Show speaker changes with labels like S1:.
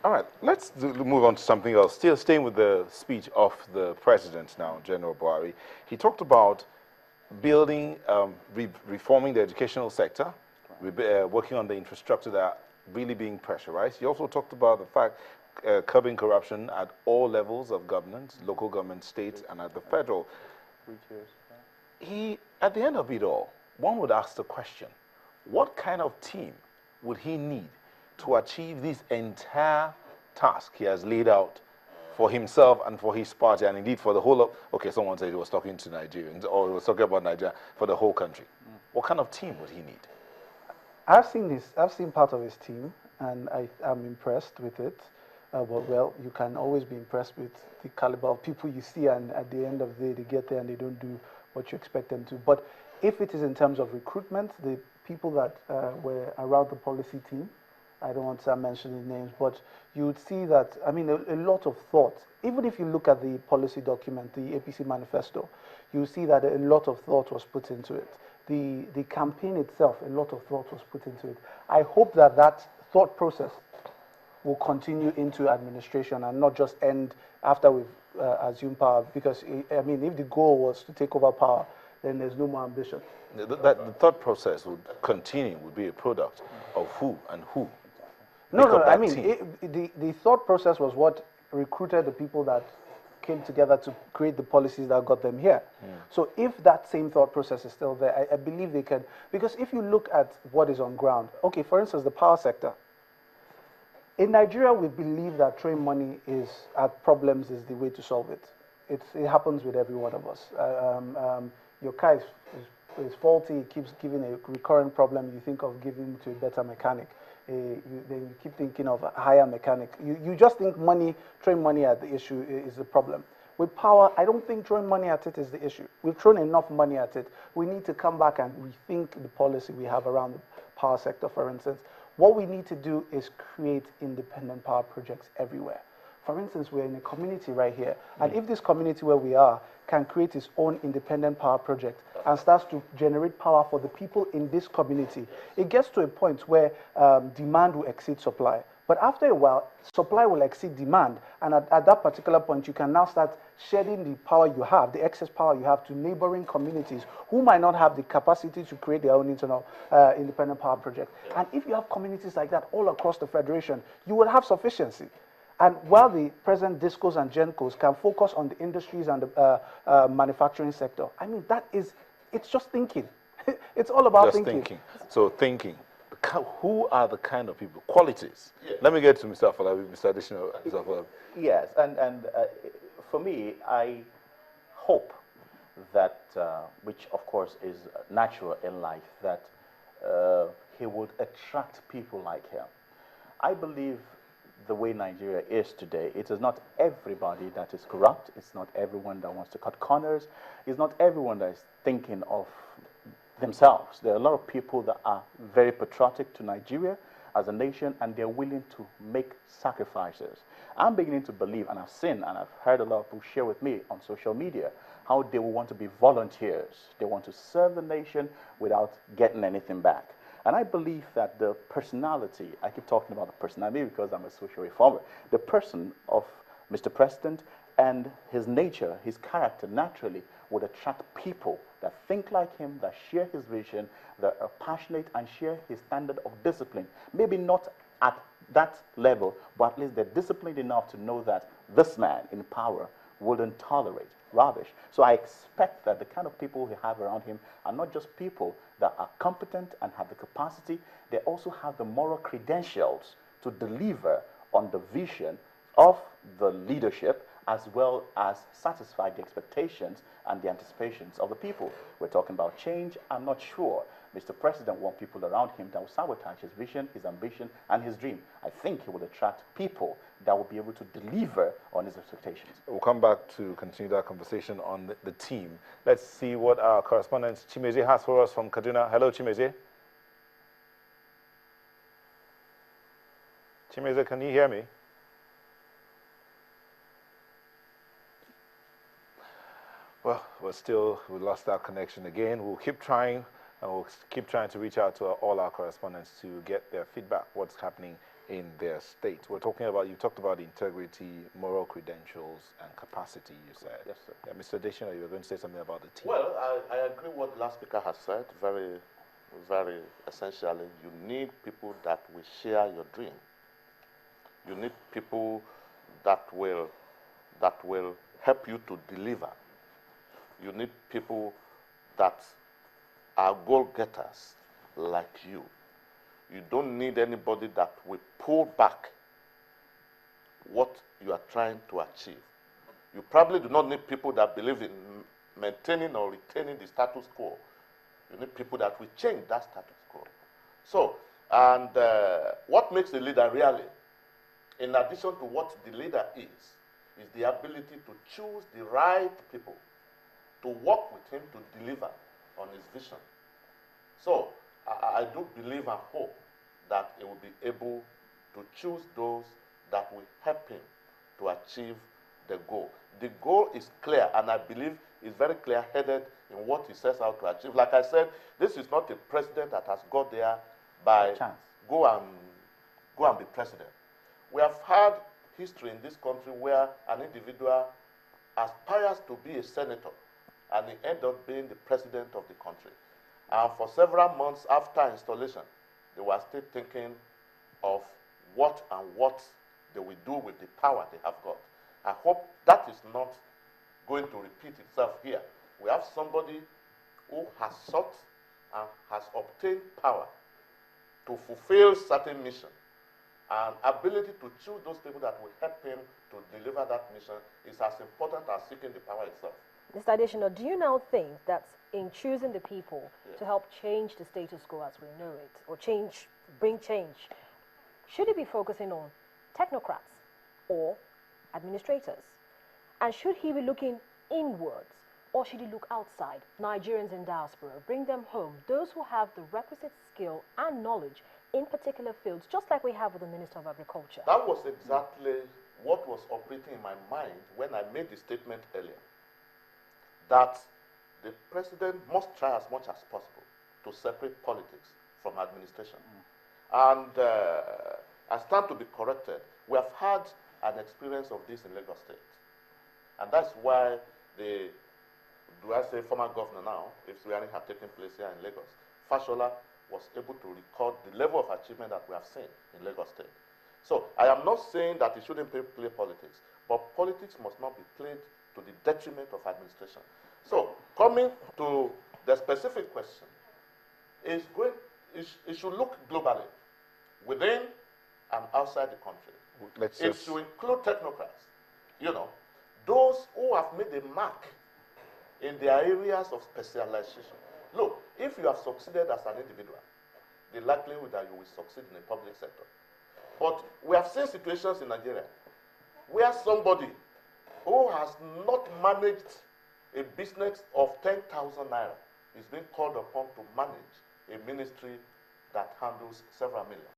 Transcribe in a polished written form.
S1: All right, move on to something else. Still staying with the speech of the president now, General Buhari. He talked about building, reforming the educational sector, working on the infrastructure that are really being pressurized. He also talked about the fact curbing corruption at all levels of government, local government, state, and at the federal. At the end of it all, one would ask the question, what kind of team would he need to achieve this entire task he has laid out for himself and for his party, and indeed for the whole of, okay, someone said he was talking to Nigerians, or he was talking about Nigeria, for the whole country. What kind of team would he need?
S2: I've seen part of his team, and I'm impressed with it. Well, you can always be impressed with the caliber of people you see, and at the end of the day, they get there and they don't do what you expect them to. But if it is in terms of recruitment, the people that were around the policy team, I don't want to start mentioning names, but you would see that, I mean, a lot of thought. Even if you look at the policy document, the APC manifesto, you see that a lot of thought was put into it. The campaign itself, a lot of thought was put into it. I hope that that thought process will continue into administration and not just end after we've assumed power, because, I mean, if the goal was to take over power, then there's no more ambition.
S1: The thought process would continue, would be a product of who and who.
S2: No, I mean, the thought process was what recruited the people that came together to create the policies that got them here. So if that same thought process is still there, I believe they can, because if you look at what is on ground, okay, for instance, the power sector. In Nigeria, we believe that throwing money at problems is the way to solve it. It happens with every one of us. Your car is faulty, it keeps giving a recurrent problem, you think of giving to a better mechanic. Then you keep thinking of a higher mechanic. You just think throwing money at the issue is the problem. With power, I don't think throwing money at it is the issue. We've thrown enough money at it. We need to come back and rethink the policy we have around the power sector, for instance. What we need to do is create independent power projects everywhere. For instance, we're in a community right here, and if this community where we are can create its own independent power project and starts to generate power for the people in this community, it gets to a point where demand will exceed supply. But after a while, supply will exceed demand, and at that particular point, you can now start shedding the power you have, the excess power you have, to neighboring communities who might not have the capacity to create their own internal independent power project. And if you have communities like that all across the Federation, you will have sufficiency. And while the present DISCOs and GENCOs can focus on the industries and the manufacturing sector, I mean, it's just thinking. It's all about thinking.
S1: So thinking. Who are the kind of people, qualities? Yes. Let me get to Mr. Afolabi, Mr. Additional. Mr. Afolabi.
S3: Yes, and for me, I hope that, which of course is natural in life, that he would attract people like him. I believe the way Nigeria is today, it is not everybody that is corrupt. It's not everyone that wants to cut corners. It's not everyone that is thinking of themselves. There are a lot of people that are very patriotic to Nigeria as a nation, and they're willing to make sacrifices. I'm beginning to believe, and I've seen, and I've heard a lot of people share with me on social media, how they will want to be volunteers. They want to serve the nation without getting anything back. And I believe that the personality, I keep talking about the personality because I'm a social reformer, the person of Mr. President and his nature, his character naturally would attract people that think like him, that share his vision, that are passionate and share his standard of discipline. Maybe not at that level, but at least they're disciplined enough to know that this man in power wouldn't tolerate rubbish. So I expect that the kind of people we have around him are not just people that are competent and have the capacity, they also have the moral credentials to deliver on the vision of the leadership, as well as satisfy the expectations and the anticipations of the people. We're talking about change. I'm not sure Mr. President wants people around him that will sabotage his vision, his ambition, and his dream. I think he will attract people that will be able to deliver on his expectations.
S1: We'll come back to continue that conversation on the team. Let's see what our correspondent Chimeze has for us from Kaduna. Hello, Chimeze. Chimeze, can you hear me? Well, we lost our connection again. We'll keep trying, and we'll keep trying to reach out to all our correspondents to get their feedback, what's happening in their state. We're talking about, you talked about integrity, moral credentials, and capacity, you said.
S3: Yes, sir.
S1: Yeah, Mr. Deshina, you were going to say something about the team.
S4: Well, I agree with what the last speaker has said, very, very essentially. You need people that will share your dream. You need people that will help you to deliver. You need people that are goal-getters like you. You don't need anybody that will pull back what you are trying to achieve. You probably do not need people that believe in maintaining or retaining the status quo. You need people that will change that status quo. So, and what makes a leader really, in addition to what the leader is the ability to choose the right people to work with him to deliver on his vision. So, I do believe and hope that he will be able to choose those that will help him to achieve the goal. The goal is clear, and I believe is very clear-headed in what he sets out to achieve. Like I said, this is not a president that has got there by
S3: chance.
S4: Go and be president. We have had history in this country where an individual aspires to be a senator, and he ends up being the president of the country. And for several months after installation, they were still thinking of what they will do with the power they have got. I hope that is not going to repeat itself here. We have somebody who has sought and has obtained power to fulfill certain mission, and ability to choose those people that will help him to deliver that mission is as important as seeking the power itself.
S5: Mr. Additional, do you now think that in choosing the people to help change the status quo as we know it, or bring change, should he be focusing on technocrats or administrators? And should he be looking inwards, or should he look outside, Nigerians in diaspora, bring them home, those who have the requisite skill and knowledge in particular fields, just like we have with the Minister of Agriculture?
S4: That was exactly what was operating in my mind when I made the statement earlier, that the president must try as much as possible to separate politics from administration. And I stand to be corrected. We have had an experience of this in Lagos State. And that's why former governor now, if Suyani had taken place here in Lagos, Fashola was able to record the level of achievement that we have seen in Lagos State. So I am not saying that he shouldn't play politics, but politics must not be played to the detriment of administration. So coming to the specific question, it should look globally, within and outside the country. It should include technocrats, those who have made a mark in their areas of specialization. Look, if you have succeeded as an individual, the likelihood that you will succeed in the public sector. But we have seen situations in Nigeria where somebody who has not managed a business of 10,000 naira is being called upon to manage a ministry that handles several million.